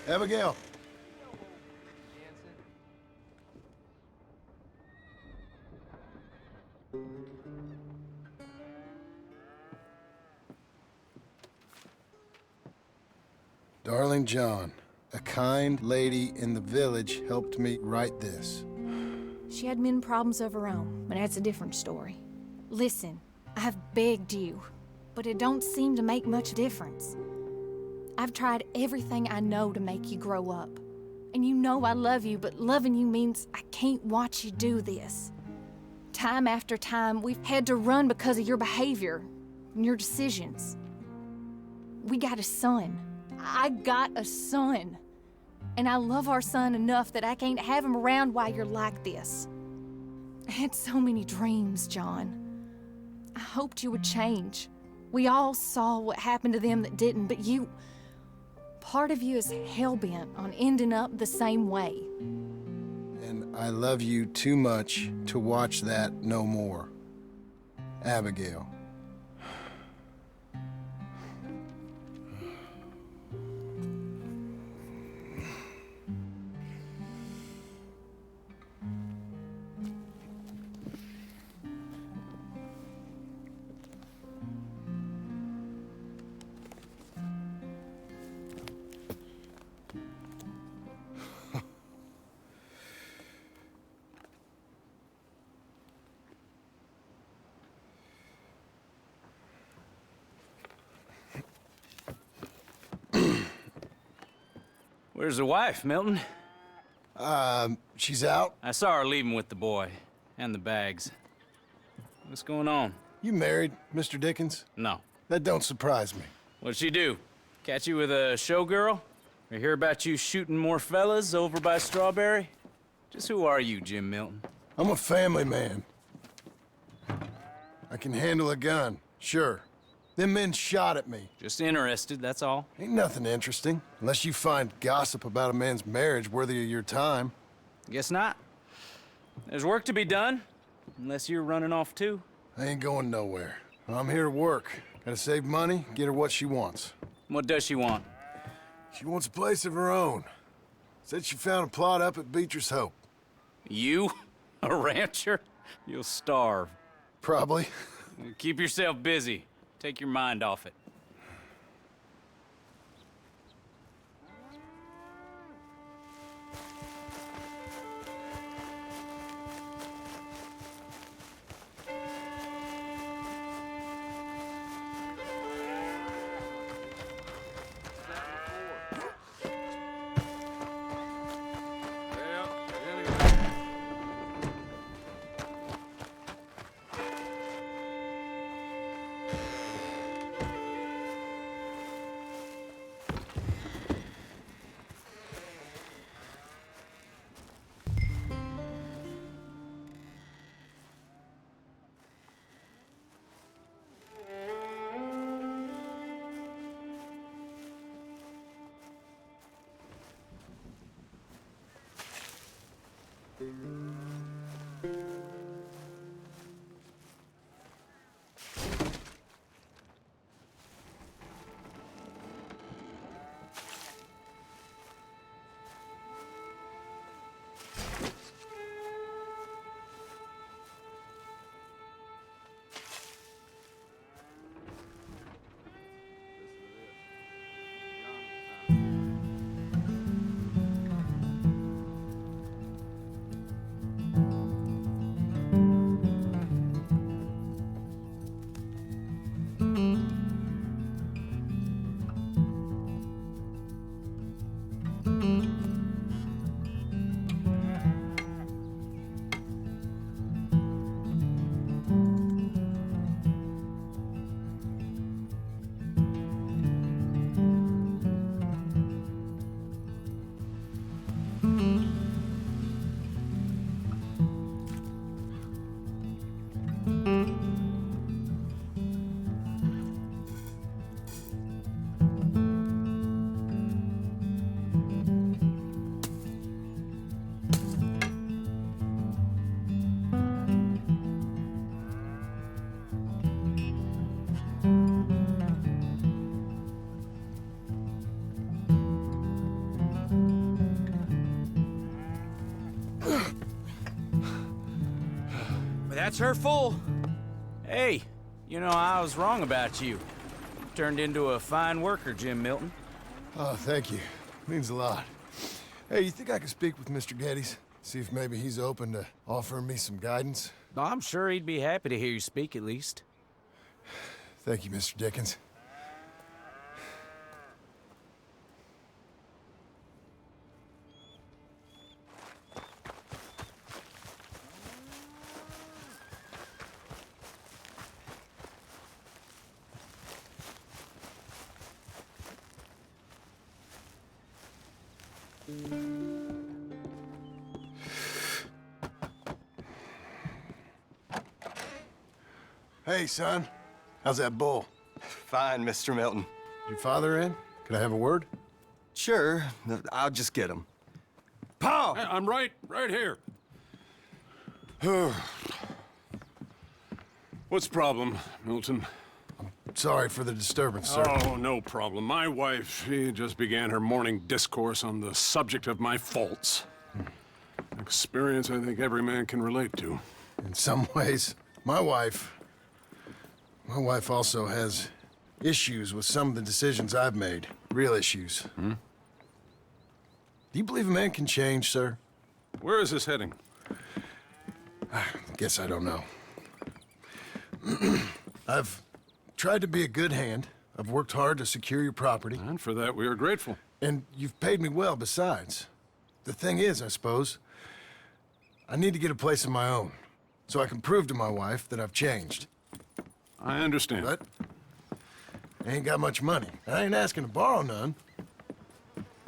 Abigail. Darling John, a kind lady in the village helped me write this. She had men problems of her own, but that's a different story. Listen, I've begged you, but it don't seem to make much difference. I've tried everything I know to make you grow up. And you know I love you, but loving you means I can't watch you do this. Time after time, we've had to run because of your behavior and your decisions. We got a son. I got a son. And I love our son enough that I can't have him around while you're like this. I had so many dreams, John. I hoped you would change. We all saw what happened to them that didn't, but you... Part of you is hell-bent on ending up the same way. And I love you too much to watch that no more. Abigail. Where's the wife, Milton? She's out? I saw her leaving with the boy. And the bags. What's going on? You married, Mr. Dickens? No. That don't surprise me. What'd she do? Catch you with a showgirl? Or hear about you shooting more fellas over by Strawberry? Just who are you, Jim Milton? I'm a family man. I can handle a gun, sure. Them men shot at me. Just interested, that's all. Ain't nothing interesting, unless you find gossip about a man's marriage worthy of your time. Guess not. There's work to be done, unless you're running off too. I ain't going nowhere. I'm here to work. Gotta save money, get her what she wants. What does she want? She wants a place of her own. Said she found a plot up at Beecher's Hope. You? A rancher? You'll starve. Probably. Keep yourself busy. Take your mind off it. That's her full. Hey, you know, I was wrong about you. Turned into a fine worker, Jim Milton. Oh, thank you. Means a lot. Hey, you think I could speak with Mr. Geddes? See if maybe he's open to offering me some guidance? I'm sure he'd be happy to hear you speak, at least. Thank you, Mr. Dickens. Hey, son. How's that bull? Fine, Mr. Milton. Your father in? Can I have a word? Sure, I'll just get him. Pa! Hey, I'm right here. What's the problem, Milton? Sorry for the disturbance, sir. Oh, no problem. My wife, she just began her morning discourse on the subject of my faults. Experience I think every man can relate to. In some ways, my wife also has issues with some of the decisions I've made. Real issues. Do you believe a man can change, sir? Where is this heading? Guess I don't know. I've tried to be a good hand. I've worked hard to secure your property. And for that, we are grateful. And you've paid me well besides. The thing is, I suppose, I need to get a place of my own, so I can prove to my wife that I've changed. I understand. But I ain't got much money. I ain't asking to borrow none.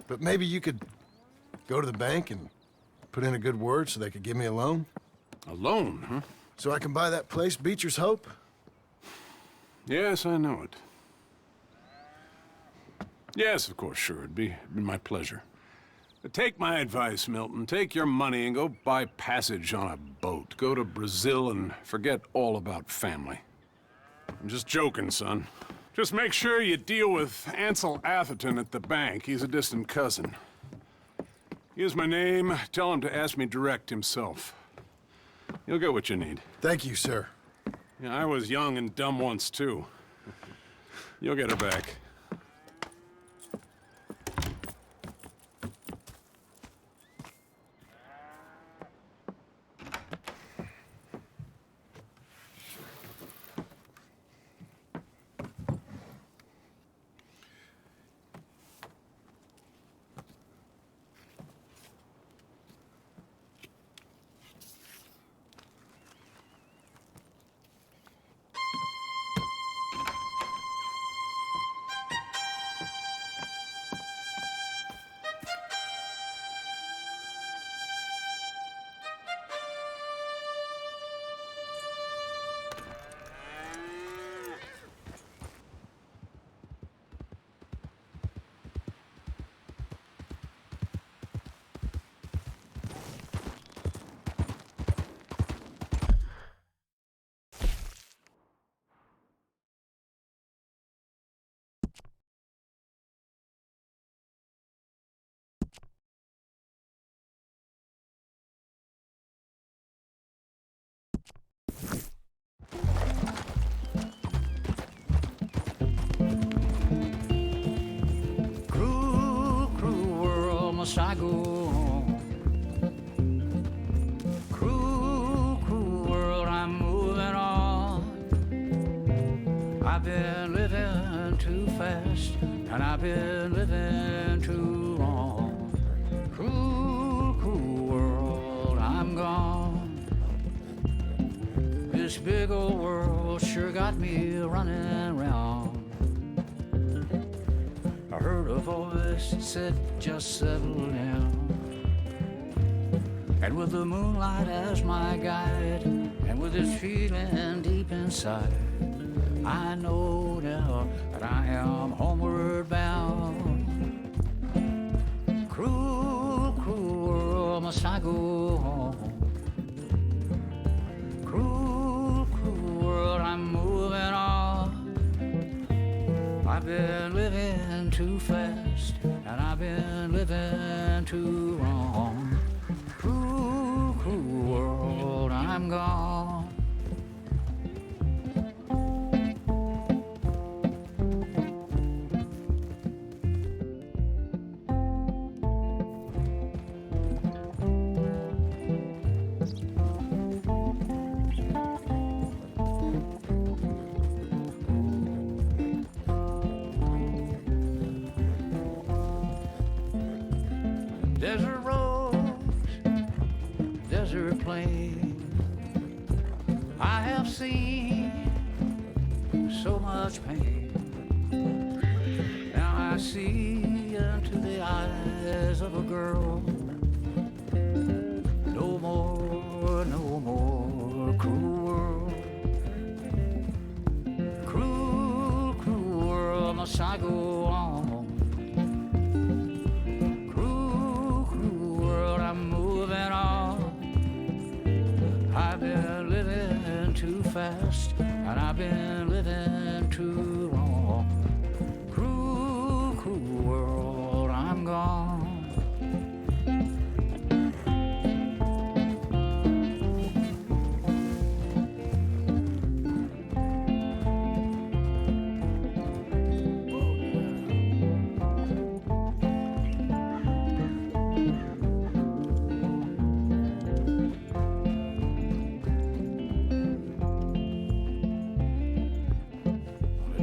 But maybe you could go to the bank and put in a good word so they could give me a loan? A loan, huh? So I can buy that place, Beecher's Hope? Yes, I know it. Yes, of course, sure. It'd be my pleasure. But take my advice, Milton. Take your money and go buy passage on a boat. Go to Brazil and forget all about family. I'm just joking, son. Just make sure you deal with Ansel Atherton at the bank. He's a distant cousin. Here's my name. Tell him to ask me direct himself. You'll get what you need. Thank you, sir. Yeah, I was young and dumb once, too. You'll get her back. must I go on? Cruel, cruel world, I'm moving on. I've been living too fast, and I've been living too long. Cruel, cruel world, I'm gone. This big old world sure got me running round. I heard a voice that said, just settle down. And with the moonlight as my guide, and with this feeling deep inside, I know now that I am homeward bound. Cruel, cruel world, must I go home? Cruel, cruel world, I'm moving on. I've been living too fast, and I've been living too wrong. Cruel, cruel world, I'm gone. Desert roads, desert plains. I have seen so much pain. Now I see into the eyes of a girl. No more, no more cruel world. Cruel, cruel world, must I go on? Cruel, cruel world, I'm moving on. I've been living too fast, and I've been living too long. Cruel, cruel world, I'm gone.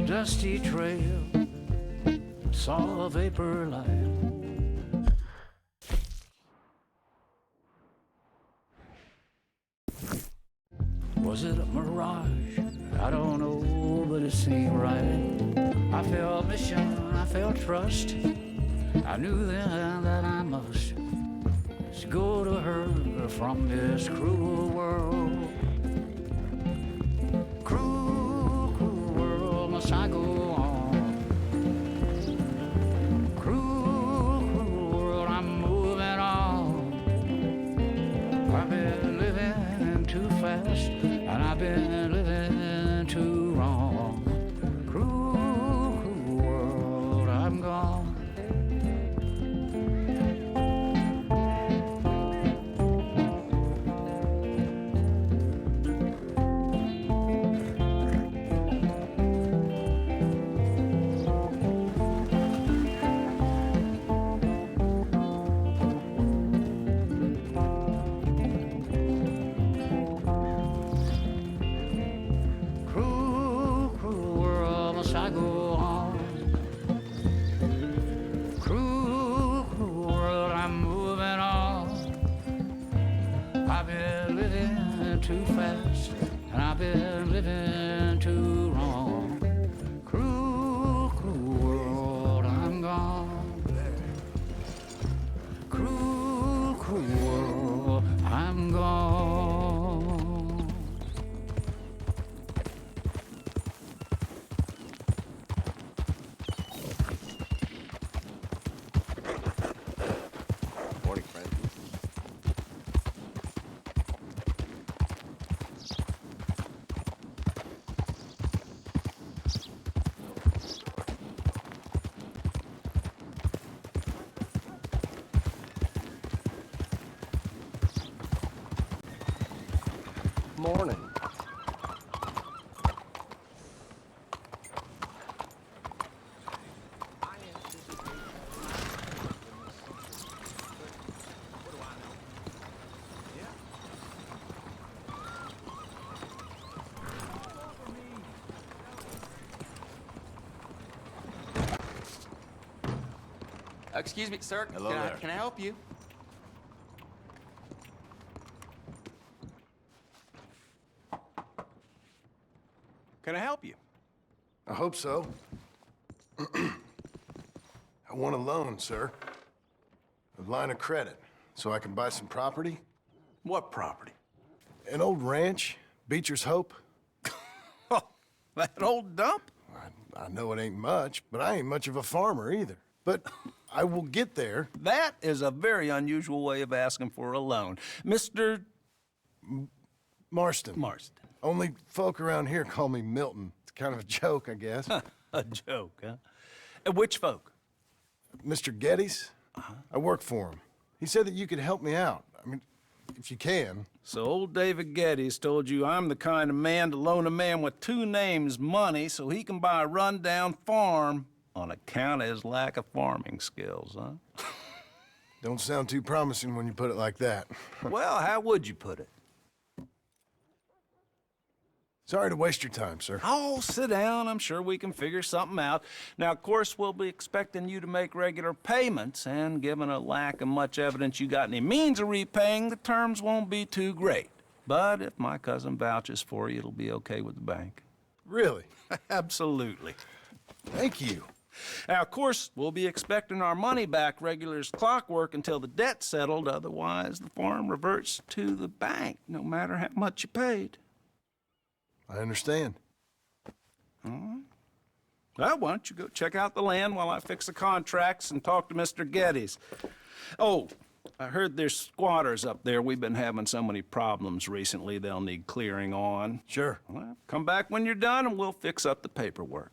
Dusty trail, saw a vapor light. Was it a mirage? I don't know, but it seemed right. I felt mission, I felt trust. I knew then that I must go to her from this cruel world. Cruel, cruel world, must I go on? Cruel, cruel world, I'm moving on. I've been living too fast, and I've been living too wrong. Cruel, cruel world, I'm gone. Cruel, cruel world, must I go on? Cruel, cruel world, I'm moving on. I've been living too fast, and I've been living too wrong. Cruel, cruel world, I'm gone. Cruel, cruel world, I'm gone. Morning, friend. Morning. Excuse me, sir. Hello Can there. Can I help you? Can I help you? I hope so. I want a loan, sir. A line of credit, so I can buy some property. What property? An old ranch, Beecher's Hope. Oh, that old dump? I know it ain't much, but I ain't much of a farmer either. But I will get there. That is a very unusual way of asking for a loan. Mr. Marston. Marston. Only folk around here call me Milton. It's kind of a joke, I guess. A joke, huh? And which folk? Mr. Geddes, I work for him. He said that you could help me out. I mean, if you can. So old David Geddes told you I'm the kind of man to loan a man with two names money so he can buy a rundown farm on account of his lack of farming skills, huh? Don't sound too promising when you put it like that. Well, how would you put it? Sorry to waste your time, sir. Oh, sit down. I'm sure we can figure something out. Now, of course, we'll be expecting you to make regular payments, and given a lack of much evidence you got any means of repaying, the terms won't be too great. But if my cousin vouches for you, it'll be okay with the bank. Really? Absolutely. Thank you. Now, of course, we'll be expecting our money back regular as clockwork until the debt's settled. Otherwise, the farm reverts to the bank, no matter how much you paid. I understand. All right. Well, why don't you go check out the land while I fix the contracts and talk to Mr. Geddes. Oh, I heard there's squatters up there. We've been having so many problems recently, they'll need clearing on. Sure. Well, come back when you're done and we'll fix up the paperwork.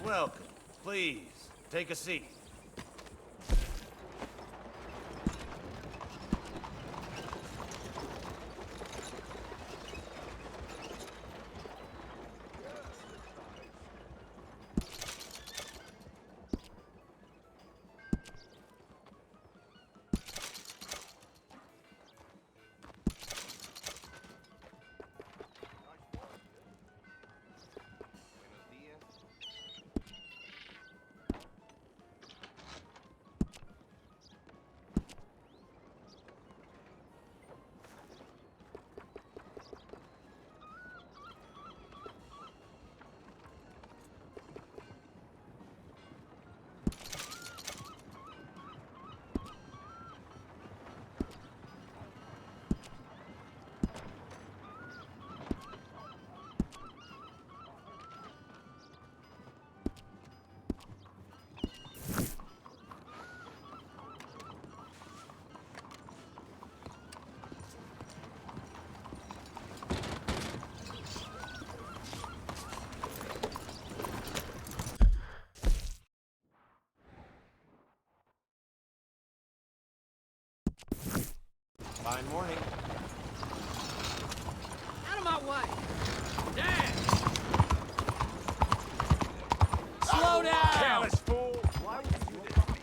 Welcome. Please, take a seat. Fine morning. Out of my way! Dad! Slow down! Careless fool! Why would you do this to me?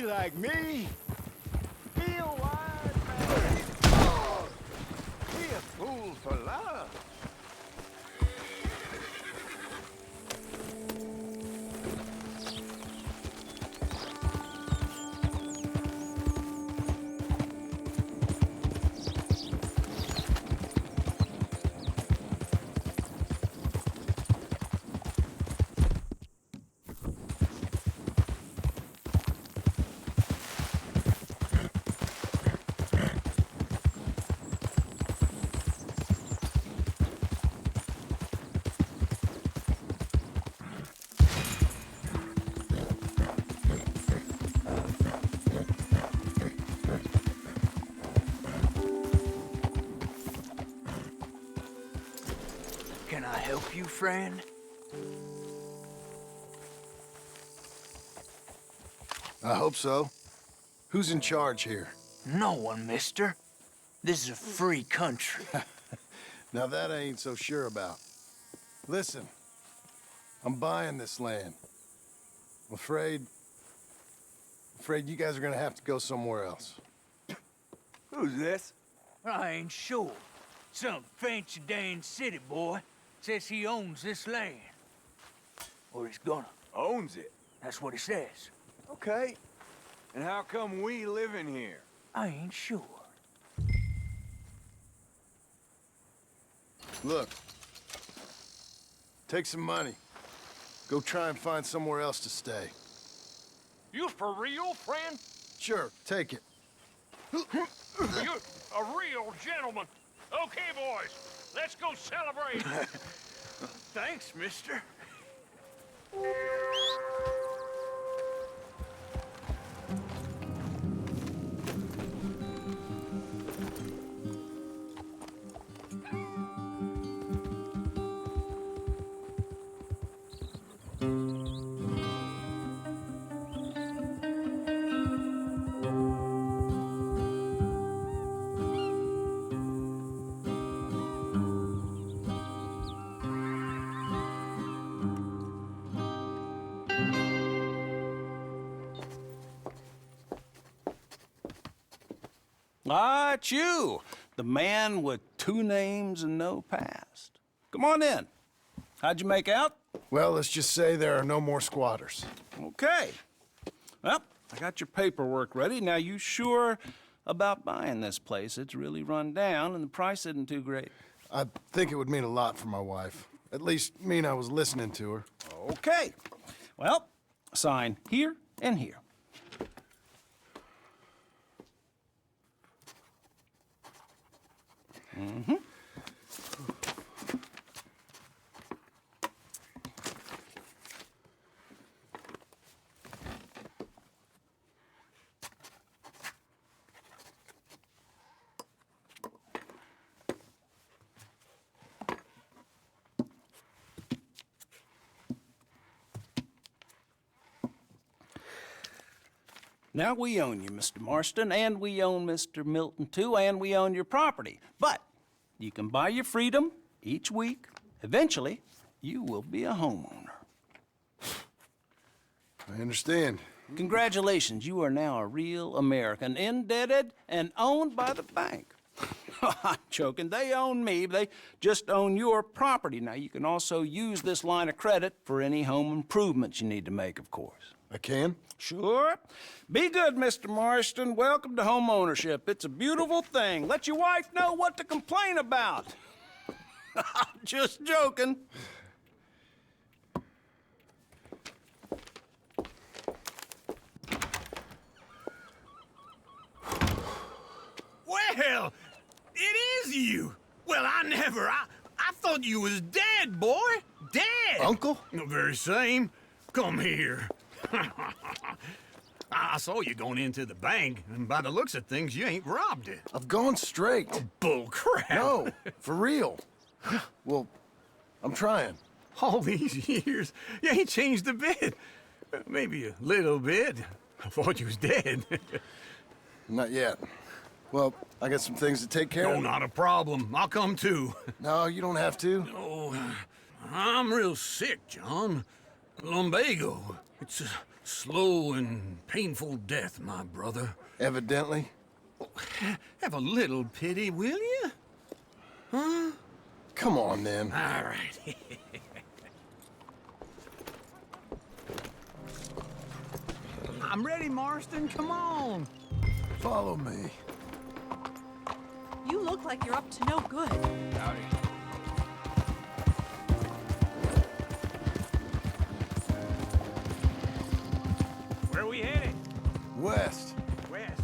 Like me, be a wise man. Oh, be a fool for love. Can I help you, friend? I hope so. Who's in charge here? No one, mister. This is a free country. Now that I ain't so sure about. Listen, I'm buying this land. I'm afraid you guys are gonna have to go somewhere else. Who's this? I ain't sure. Some fancy Dan city boy says he owns this land. Or he's gonna. Owns it. That's what he says. Okay. And how come we live in here? I ain't sure. Look. Take some money. Go try and find somewhere else to stay. You for real, friend? Sure, take it. You a real gentleman. Okay, boys, let's go celebrate. Thanks, mister. Ah, it's you, the man with 2 names and no past. Come on in. How'd you make out? Well, let's just say there are no more squatters. Okay. Well, I got your paperwork ready. Now, you sure about buying this place? It's really run down, and the price isn't too great. I think it would mean a lot for my wife. At least mean I was listening to her. Okay. Well, sign here and here. Mm-hmm. Now, we own you, Mr. Marston, and we own Mr. Milton, too, and we own your property. But you can buy your freedom each week. Eventually, you will be a homeowner. I understand. Congratulations, you are now a real American, indebted and owned by the bank. I'm joking, they own me, they just own your property. Now, you can also use this line of credit for any home improvements you need to make, of course. I can? Sure. Be good, Mr. Marston. Welcome to home ownership. It's a beautiful thing. Let your wife know what to complain about. I'm just joking. Well, it is you. Well, I thought you was dead, boy. Dead. Uncle? The very same. Come here. I saw you going into the bank, and by the looks of things, you ain't robbed it. I've gone straight. Bull crap. No, for real. Well, I'm trying. All these years, you ain't changed a bit. Maybe a little bit. I thought you was dead. Not yet. Well, I got some things to take care of. Oh, not a problem. I'll come too. No, you don't have to. Oh, I'm real sick, John. Lumbago. It's a slow and painful death, my brother. Evidently. Have a little pity, will you? Huh? Come on, then. All right. I'm ready, Marston. Come on. Follow me. You look like you're up to no good. Howdy. Where are we headed? West. West.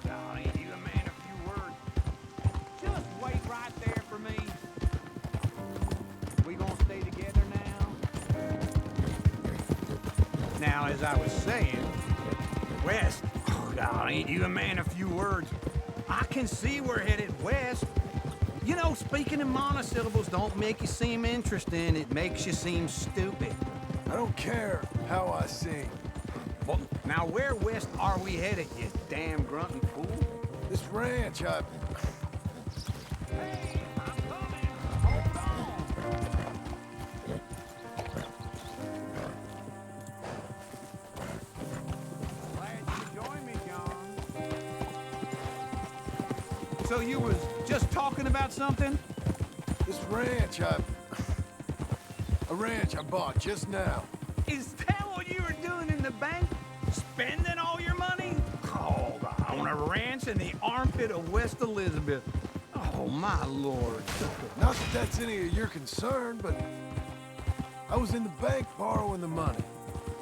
Golly, you a man of few words. Just wait right there for me. We gonna stay together now? Now, as I was saying, west. Oh, God, ain't you a man of few words? I can see we're headed west. You know, speaking in monosyllables don't make you seem interesting. It makes you seem stupid. I don't care how I sing. Well, now where west are we headed, you damn grunting fool? This ranch, Hey, I'm coming. Hold on. Glad you could join me, John. So you was just talking about something? This ranch I bought just now. Is that what you were doing in the bank? Spending all your money? Oh, on a ranch in the armpit of West Elizabeth. Oh, my lord. Not that that's any of your concern, but I was in the bank borrowing the money.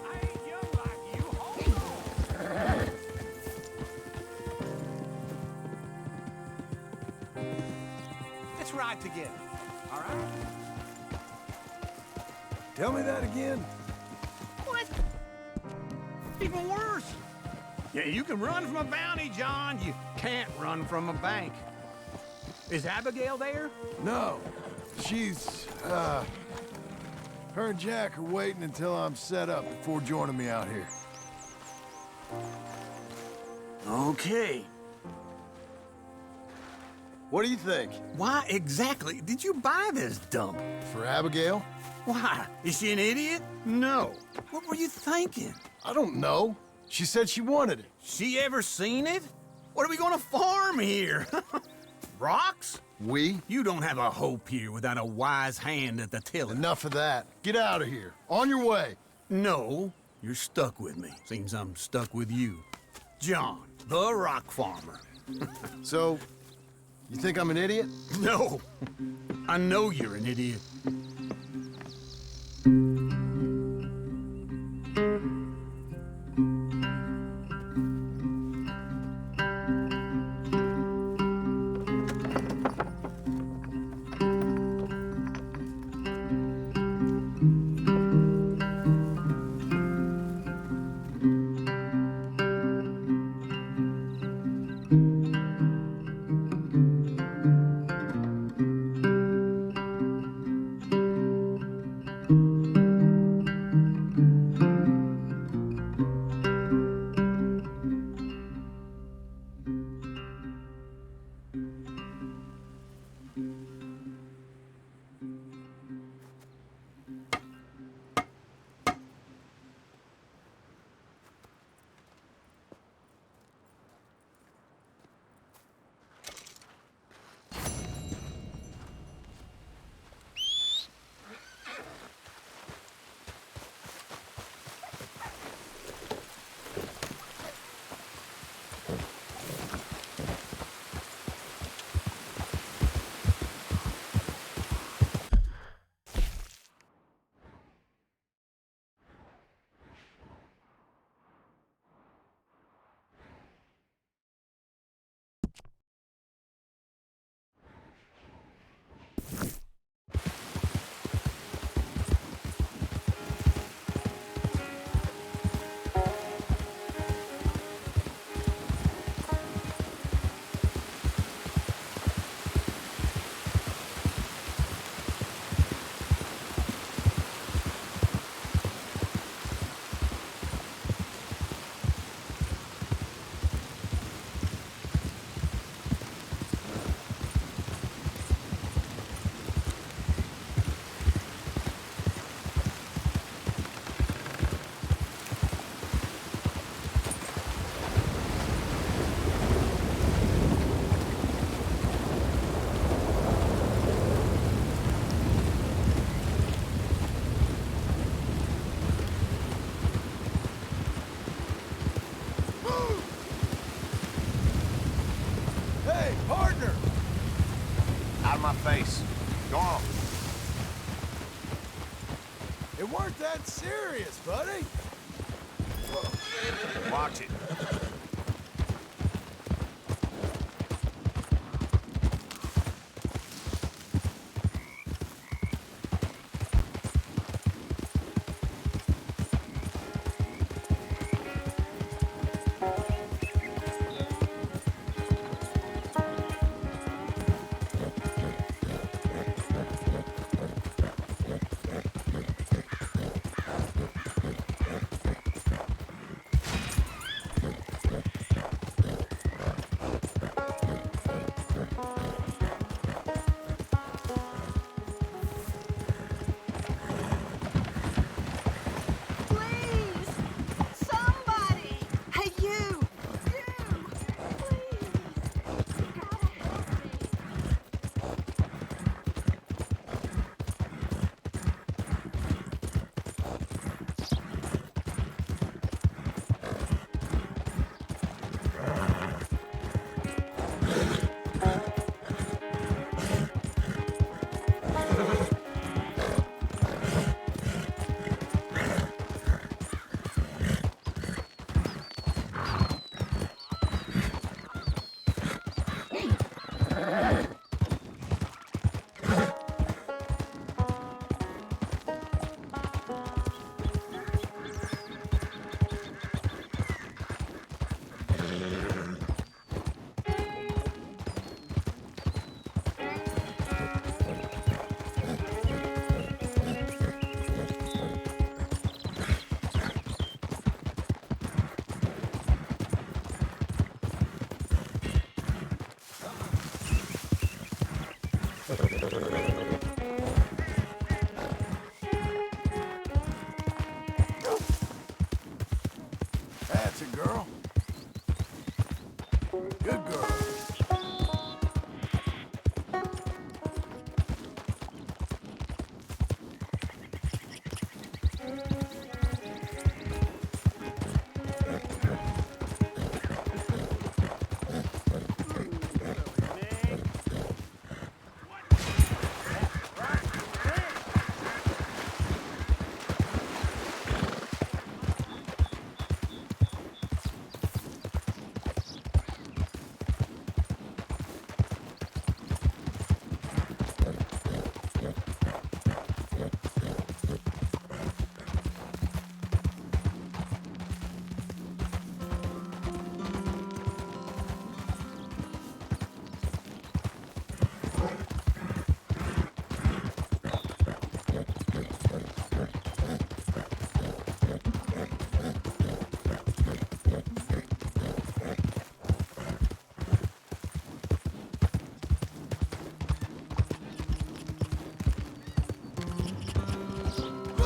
I ain't young like you. Hold on. Let's ride together, all right? Tell me that again. What? Even worse. Yeah, you can run from a bounty, John. You can't run from a bank. Is Abigail there? No. She's, her and Jack are waiting until I'm set up before joining me out here. Okay. What do you think? Why exactly did you buy this dump? For Abigail? Why? Is she an idiot? No. What were you thinking? I don't know. She said she wanted it. She ever seen it? What are we gonna farm here? Rocks? We? You don't have a hope here without a wise hand at the tiller. Enough of that. Get out of here. On your way. No, you're stuck with me. Seems I'm stuck with you. John, the rock farmer. So, you think I'm an idiot? No. I know you're an idiot. My face. Go on. It weren't that serious, buddy. Watch it.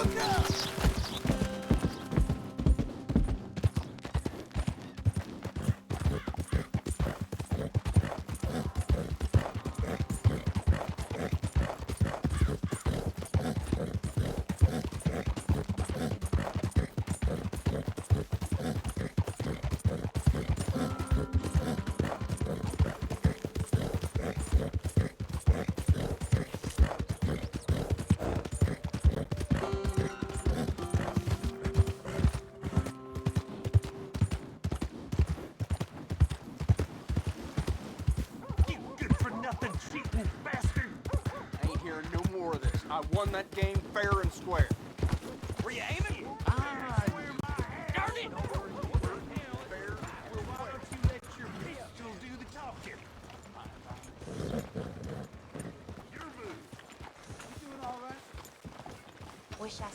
Look out! I won that game fair and square. Were you aiming? Darn it!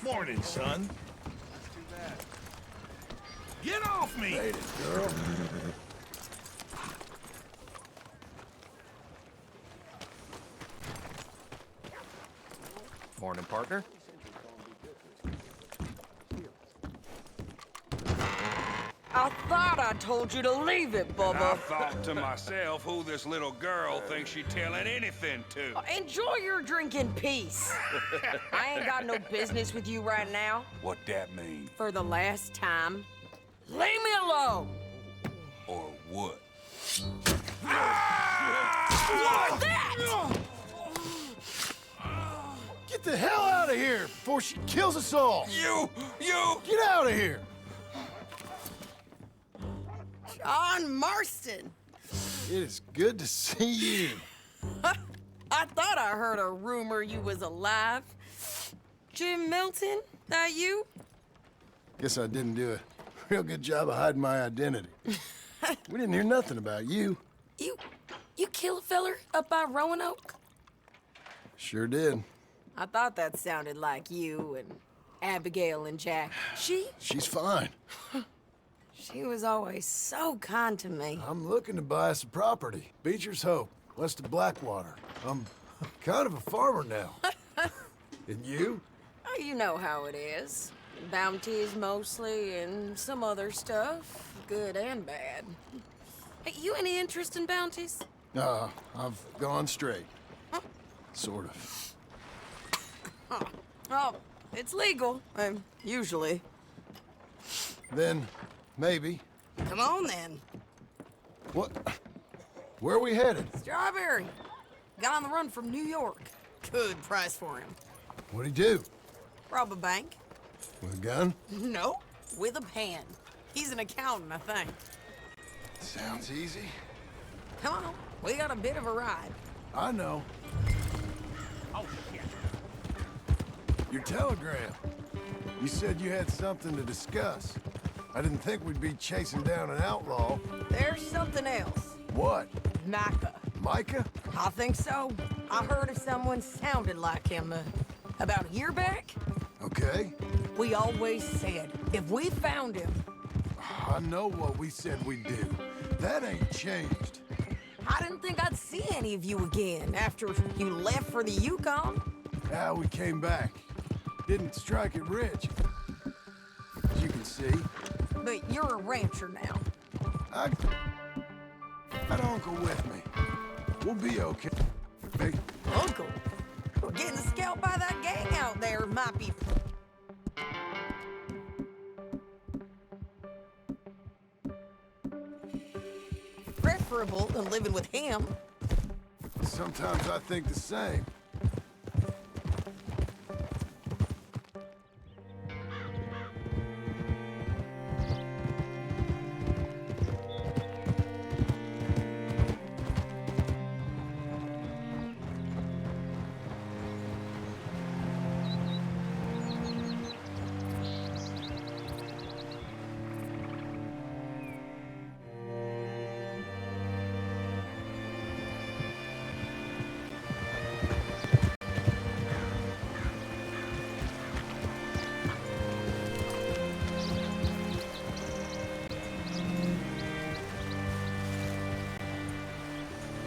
Morning, son. Get off me! Made it, girl. Morning, partner. I thought I told you to leave it, I Bubba. thought to myself who this little girl thinks she's telling anything to. Enjoy your drink in peace. I ain't got no business with you right now. What that mean? For the last time, leave me alone. Or what? Like that! Get the hell out of here before she kills us all! You! Get out of here! John Marston. It is good to see you. I thought I heard a rumor you was alive. Jim Milton, that you? Guess I didn't do a real good job of hiding my identity. We didn't hear nothing about you. You kill a feller up by Roanoke? Sure did. I thought that sounded like you and Abigail and Jack. She's fine. She was always so kind to me. I'm looking to buy us a property. Beecher's Hope, west of Blackwater. I'm kind of a farmer now. And you? Oh, you know how it is. Bounties mostly, and some other stuff, good and bad. Hey, you any interest in bounties? I've gone straight. Sort of. Oh, it's legal, usually. Then, maybe. Come on, then. What? Where are we headed? Strawberry. Got on the run from New York. Good price for him. What'd he do? Rob a bank? With a gun? No, with a pen. He's an accountant, I think. Sounds easy. Come on, we got a bit of a ride. I know. Oh, shit. Your telegram. You said you had something to discuss. I didn't think we'd be chasing down an outlaw. There's something else. What? Micah. Micah? I think so. I heard of someone sounded like him about a year back. Okay. We always said, if we found him... I know what we said we'd do. That ain't changed. I didn't think I'd see any of you again after you left for the Yukon. Yeah, we came back. Didn't strike it rich. As you can see. But you're a rancher now. I got Uncle with me. We'll be okay. Hey, Uncle? Getting scalped by that gang out there might be... preferable than living with him. sometimes I think the same.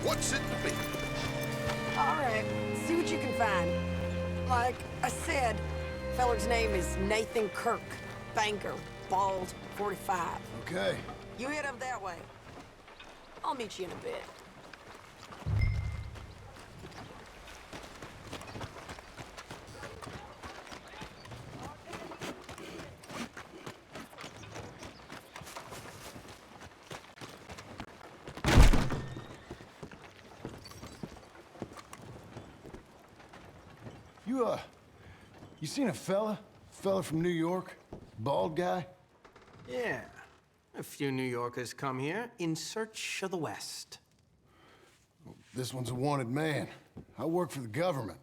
What's it to be? All right, see what you can find. Like I said, Feller's name is Nathan Kirk. Banker, bald, 45. Okay. You head up that way. I'll meet you in a bit. You seen a fella? Fella from New York? Bald guy? Yeah. A few New Yorkers come here in search of the West. This one's a wanted man. I work for the government.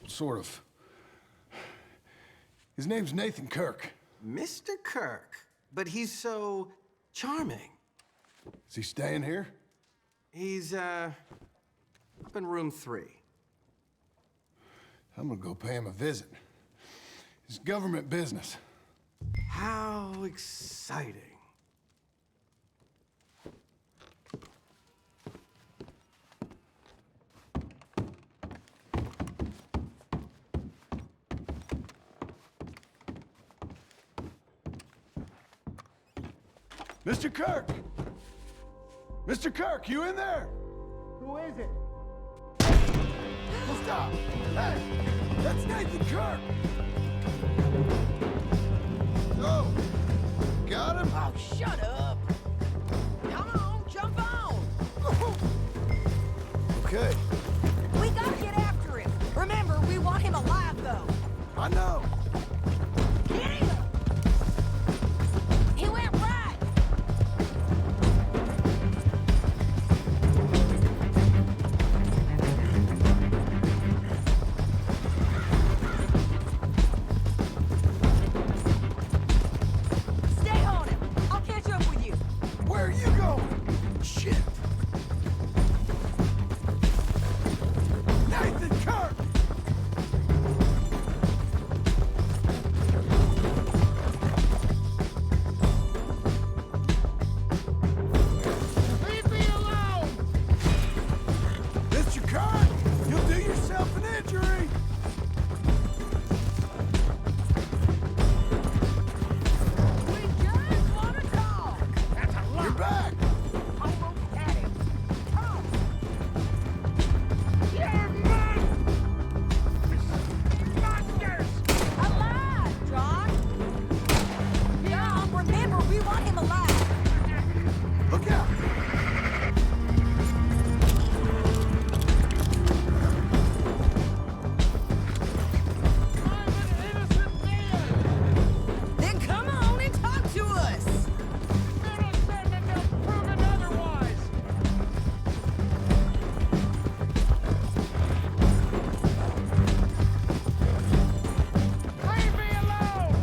Sort of. His name's Nathan Kirk. Mr. Kirk? But he's so charming. Is he staying here? He's, up in room 3. I'm gonna go pay him a visit. It's government business. How exciting. Mr. Kirk! Mr. Kirk, you in there? Who is it? Well, stop! Hey! That's Nathan Kirk! Oh! Got him? Oh, shut up! Come on, jump on! Okay. We gotta get after him. Remember, we want him alive, though. I know! Get him! He went right! Stay on him. I'll catch up with you. Where are you going? Shit! Nathan Kirk! Leave me alone! Mr. Kirk! You'll do yourself an injury! We just want to talk. That's a lot. You're back! Almost had him. Come. You're mine! Monsters! Alive, John! John, remember, we want him alive. Look out! I'm an innocent man! Then come on and talk to us. Innocent until proven otherwise! Leave me alone!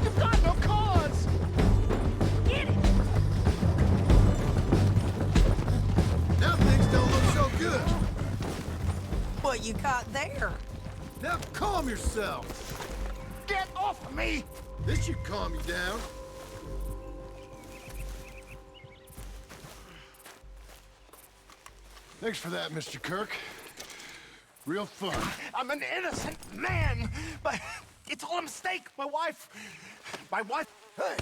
You've got no cause! Get it. Now things don't look so good. What you caught there? Now calm yourself. Get off of me! This should calm you down. Thanks for that, Mr. Kirk. Real fun. I'm an innocent man, but it's all a mistake. My wife... Hey,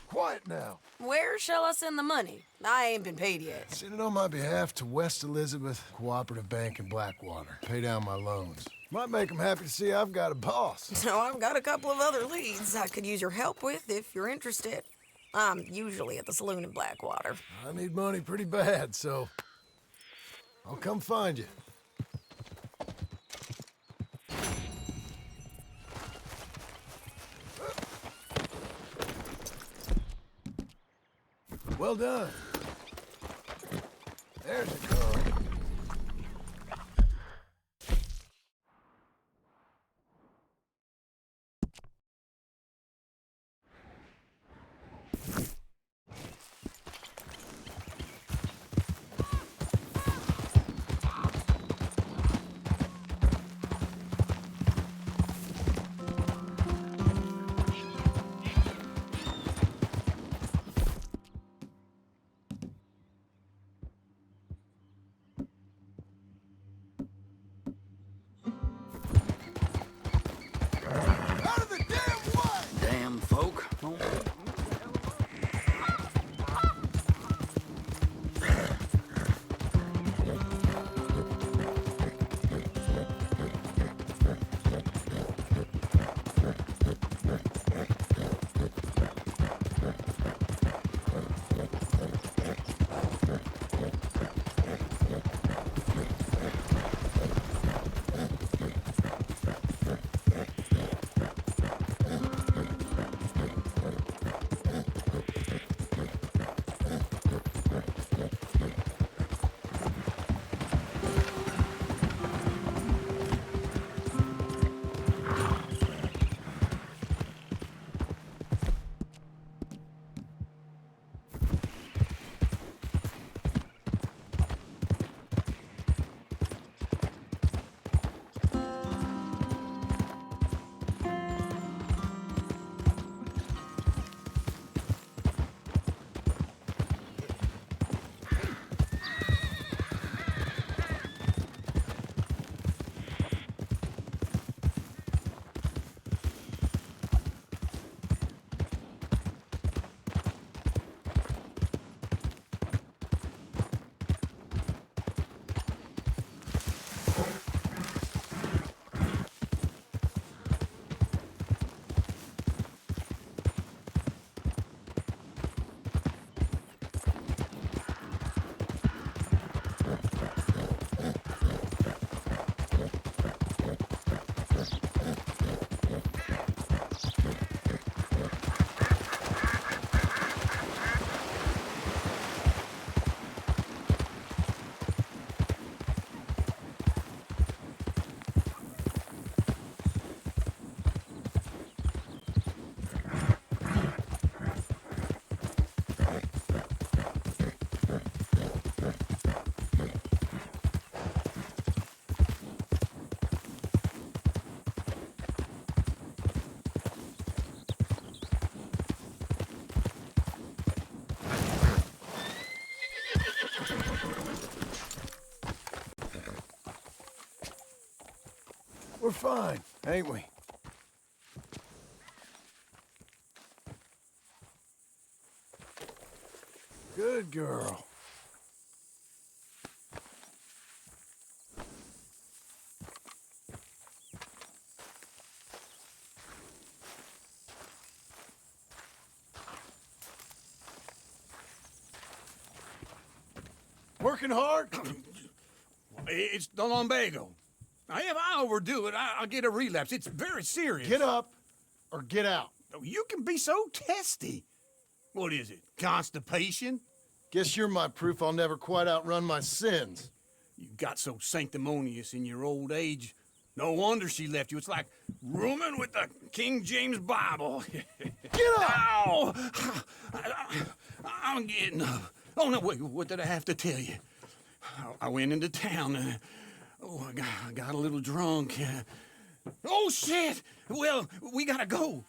quiet now. Where shall I send the money? I ain't been paid yet. Send it on my behalf to West Elizabeth Cooperative Bank in Blackwater. Pay down my loans. Might make them happy to see I've got a boss. So I've got a couple of other leads I could use your help with if you're interested. I'm usually at the saloon in Blackwater. I need money pretty bad, so I'll come find you. Well done. There's a girl. We're fine, ain't we? Good girl. Working hard? It's the lumbago. Now, if I overdo it, I'll get a relapse. It's very serious. Get up or get out. You can be so testy. What is it, constipation? Guess you're my proof I'll never quite outrun my sins. You got so sanctimonious in your old age. No wonder she left you. It's like rooming with the King James Bible. Get up! Ow! I'm getting up. Oh, no, wait, what did I have to tell you? I went into town. I got a little drunk. Oh, shit! Well, we gotta go.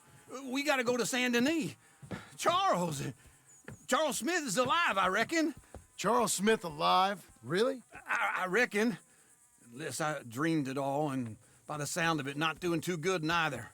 We gotta go to Saint Denis. Charles Smith is alive, I reckon. Charles Smith alive? Really? I reckon. Unless I dreamed it all, and by the sound of it, not doing too good neither.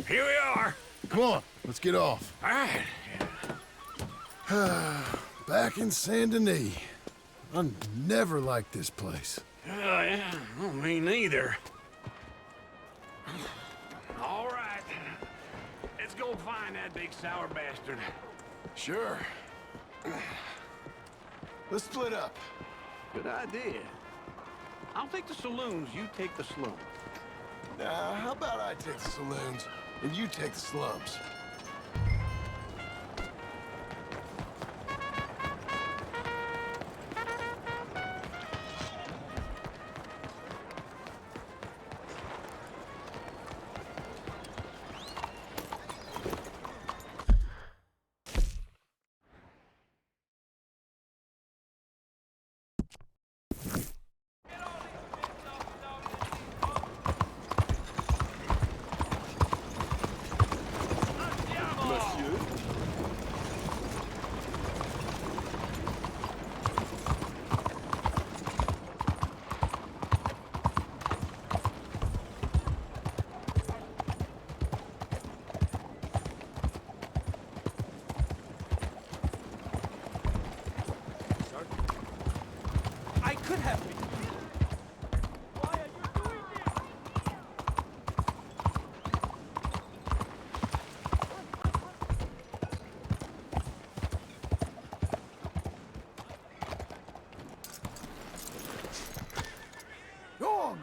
Here we are. Come on, let's get off. All right. Back in Saint Denis. I never liked this place. Yeah, well, me neither. All right. Let's go find that big sour bastard. Sure. Let's split up. Good idea. I'll take the saloons, you take the slums. Now, how about I take the saloons and you take the slums?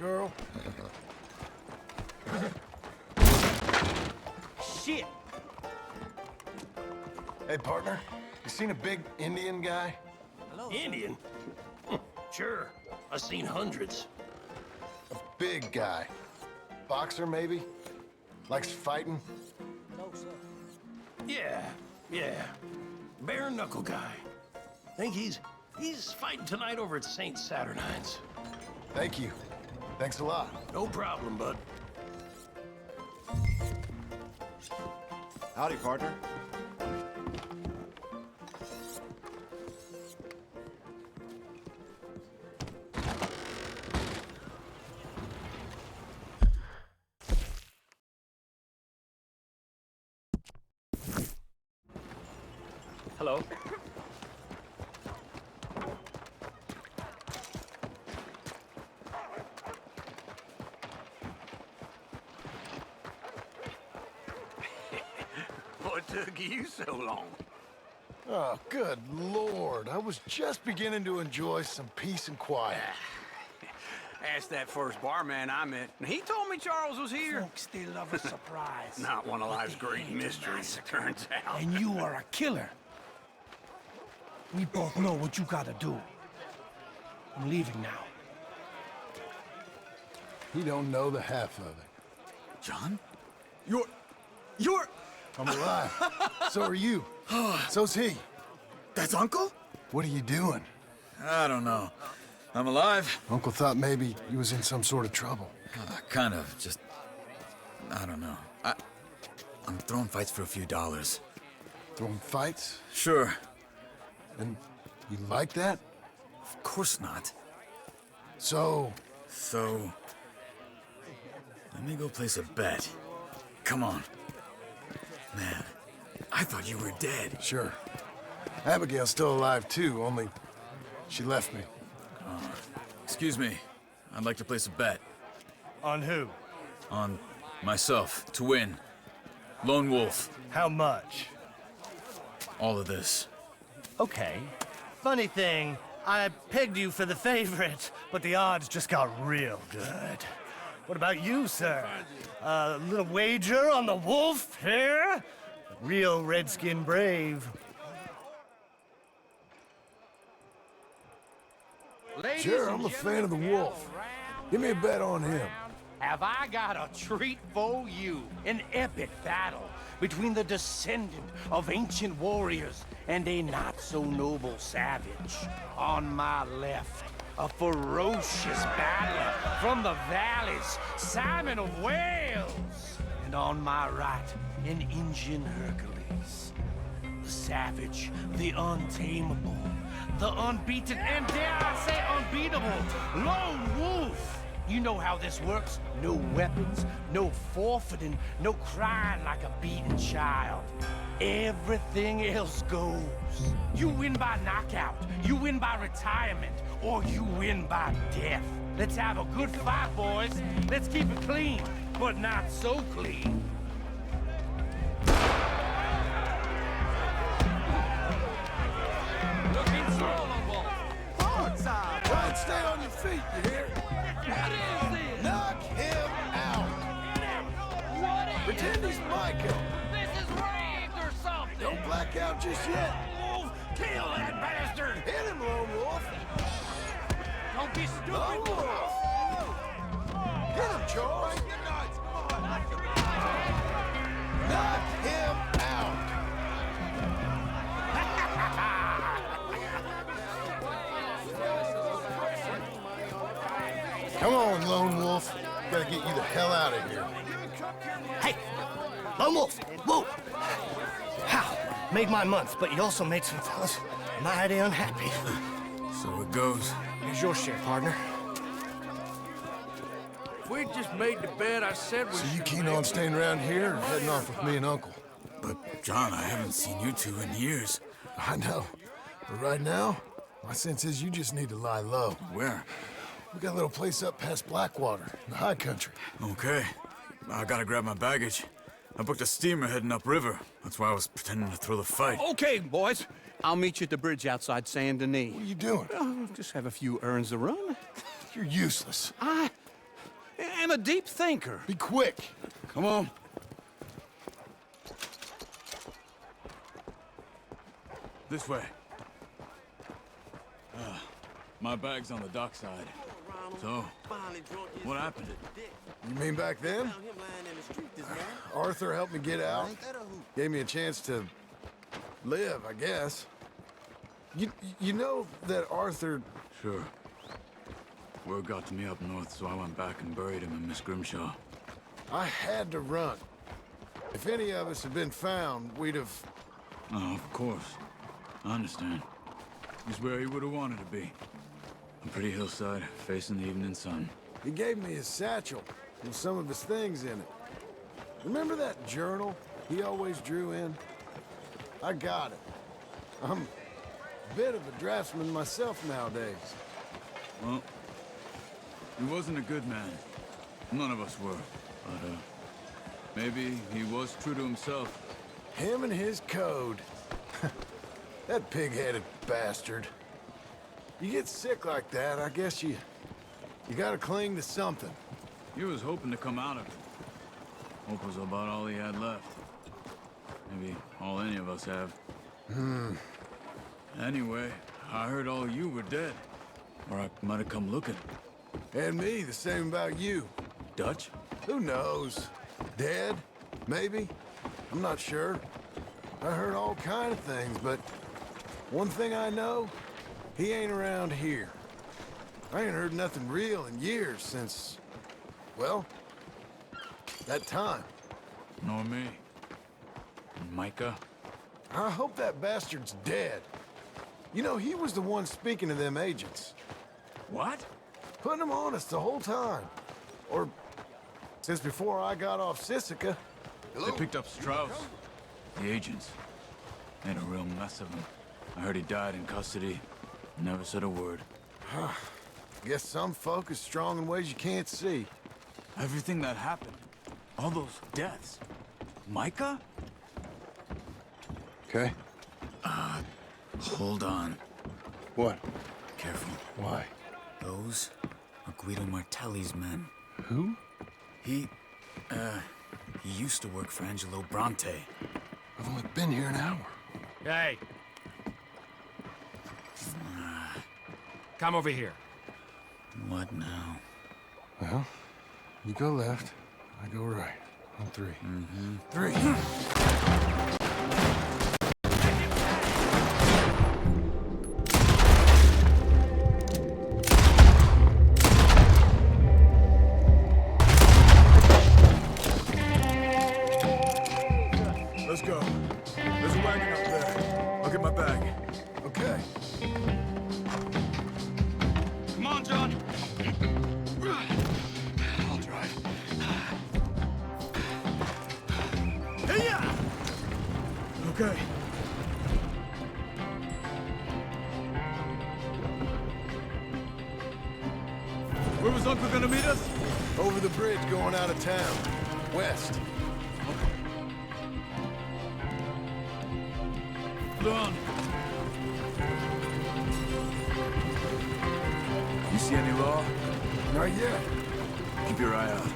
Girl. Shit! Hey, partner, you seen a big Indian guy? Hello, Indian? Sure. I've seen hundreds. A big guy. Boxer, maybe? Likes fighting? No, sir. Yeah. Bare knuckle guy. Think he's fighting tonight over at St. Saturnine's. Thank you. Thanks a lot. No problem, bud. Howdy, partner. Hello. What took you so long? Oh, good Lord. I was just beginning to enjoy some peace and quiet. Asked that first barman I met, and he told me Charles was here. Folks still love a surprise. Not one of life's great mysteries, it turns out. And you are a killer. We both know what you gotta do. I'm leaving now. He don't know the half of it. John? I'm alive. So are you. So's he. That's Uncle? What are you doing? I don't know. I'm alive. Uncle thought maybe you was in some sort of trouble. Kind of, just... I don't know. I'm throwing fights for a few dollars. Throwing fights? Sure. And you like that? Of course not. So, let me go place a bet. Come on. Man, I thought you were dead. Sure. Abigail's still alive too, only she left me. Excuse me. I'd like to place a bet. On who? On myself, to win. Lone Wolf. How much? All of this. Okay. Funny thing, I pegged you for the favorite, but the odds just got real good. What about you, sir? A little wager on the wolf here? Real redskin brave. Sure, I'm a fan of the wolf. Give me a bet on him. Have I got a treat for you? An epic battle between the descendant of ancient warriors and a not-so-noble savage. On my left, a ferocious battler from the valleys, Simon of Wales. And on my right, an Indian Hercules. The savage, the untamable, the unbeaten, and dare I say unbeatable, Lone Wolf. You know how this works. No weapons, no forfeiting, no crying like a beaten child. Everything else goes. You win by knockout, you win by retirement, or you win by death. Let's have a good fight, boys. Let's keep it clean, but not so clean. Looking slow, Wolf. Try and stay on your feet, you hear? What is this? Knock him out! What is Pretend he's Michael. This is rigged or something! Don't black out just yet. Wolf, kill that bastard! Hit him, Lone Wolf. Don't be stupid! Lone Wolf. Get him, Charles. Knock him out. Come on, Lone Wolf. Gotta get you the hell out of here. Hey! Lone Wolf! Whoa! How? Made my month, but you also made some fellas mighty unhappy. So it goes. Here's your share, partner. If we just made the bed, I said we So you keen on staying around here or heading off with me and Uncle? But, John, I haven't seen you two in years. I know. But right now, my sense is you just need to lie low. Where? We got a little place up past Blackwater, in the high country. Okay. I gotta grab my baggage. I booked a steamer heading upriver. That's why I was pretending to throw the fight. Okay, boys. I'll meet you at the bridge outside Saint Denis. What are you doing? Oh, just have a few errands to run. You're useless. I am a deep thinker. Be quick. Come on. This way. My bag's on the dockside. So, what happened? You mean back then? Arthur helped me get out. Gave me a chance to live, I guess. You know that Arthur... Sure. Word got to me up north, so I went back and buried him in Miss Grimshaw. I had to run. If any of us had been found, we'd have... Oh, of course. I understand. He's where he would have wanted to be. A pretty hillside, facing the evening sun. He gave me his satchel with some of his things in it. Remember that journal he always drew in? I got it. I'm a bit of a draftsman myself nowadays. Well, he wasn't a good man. None of us were. But, maybe he was true to himself. Him and his code. That pig-headed bastard. You get sick like that, I guess you gotta cling to something. He was hoping to come out of it. Hope was about all he had left. Maybe all any of us have. Anyway, I heard all you were dead. Or I might have come looking. And me, the same about you. Dutch? Who knows? Dead? Maybe? I'm not sure. I heard all kind of things, but One thing I know, he ain't around here. I ain't heard nothing real in years since, well, that time. Nor me. And Micah? I hope that bastard's dead. You know, he was the one speaking to them agents. What? Putting them on us the whole time. Or since before I got off Sisika. They picked up Strauss. The agents. Made a real mess of him. I heard he died in custody. Never said a word. Guess some folk is strong in ways you can't see. Everything that happened. All those deaths. Micah? Okay? Hold on. What? Careful. Why? Those are Guido Martelli's men. Who? He used to work for Angelo Bronte. I've only been here an hour. Hey! Come over here. What now? Well, you go left, I go right. On three. Mm-hmm. 3. Let's go. There's a wagon up there. I'll get my bag. Okay. Come on, John. I'll drive. Hey-ya! Okay. Where was Uncle gonna meet us? Over the bridge going out of town. West. Hold on. You see any law? Not yet. Keep your eye out.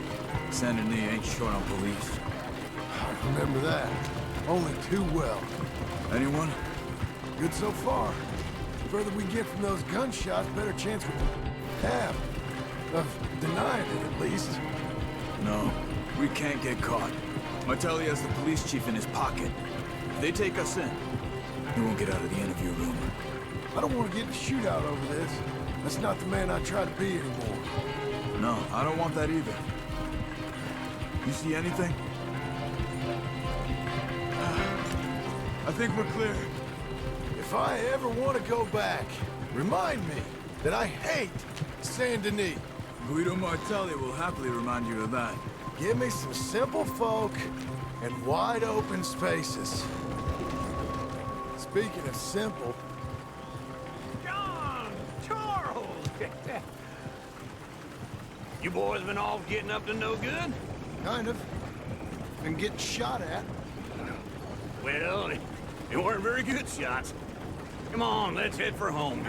Saint Denis ain't short on police. I remember that. Only too well. Anyone? Good so far. The further we get from those gunshots, better chance we have of denying it, at least. No, we can't get caught. Martelli has the police chief in his pocket. If they take us in, he won't get out of the interview room. I don't want to get in a shootout over this. That's not the man I try to be anymore. No, I don't want that either. You see anything? I think we're clear. If I ever want to go back, remind me that I hate Saint Denis. Guido Martelli will happily remind you of that. Give me some simple folk and wide open spaces. Speaking of simple... John! Charles! You boys been all getting up to no good? Kind of. And getting shot at. Well, they weren't very good shots. Come on, let's head for home.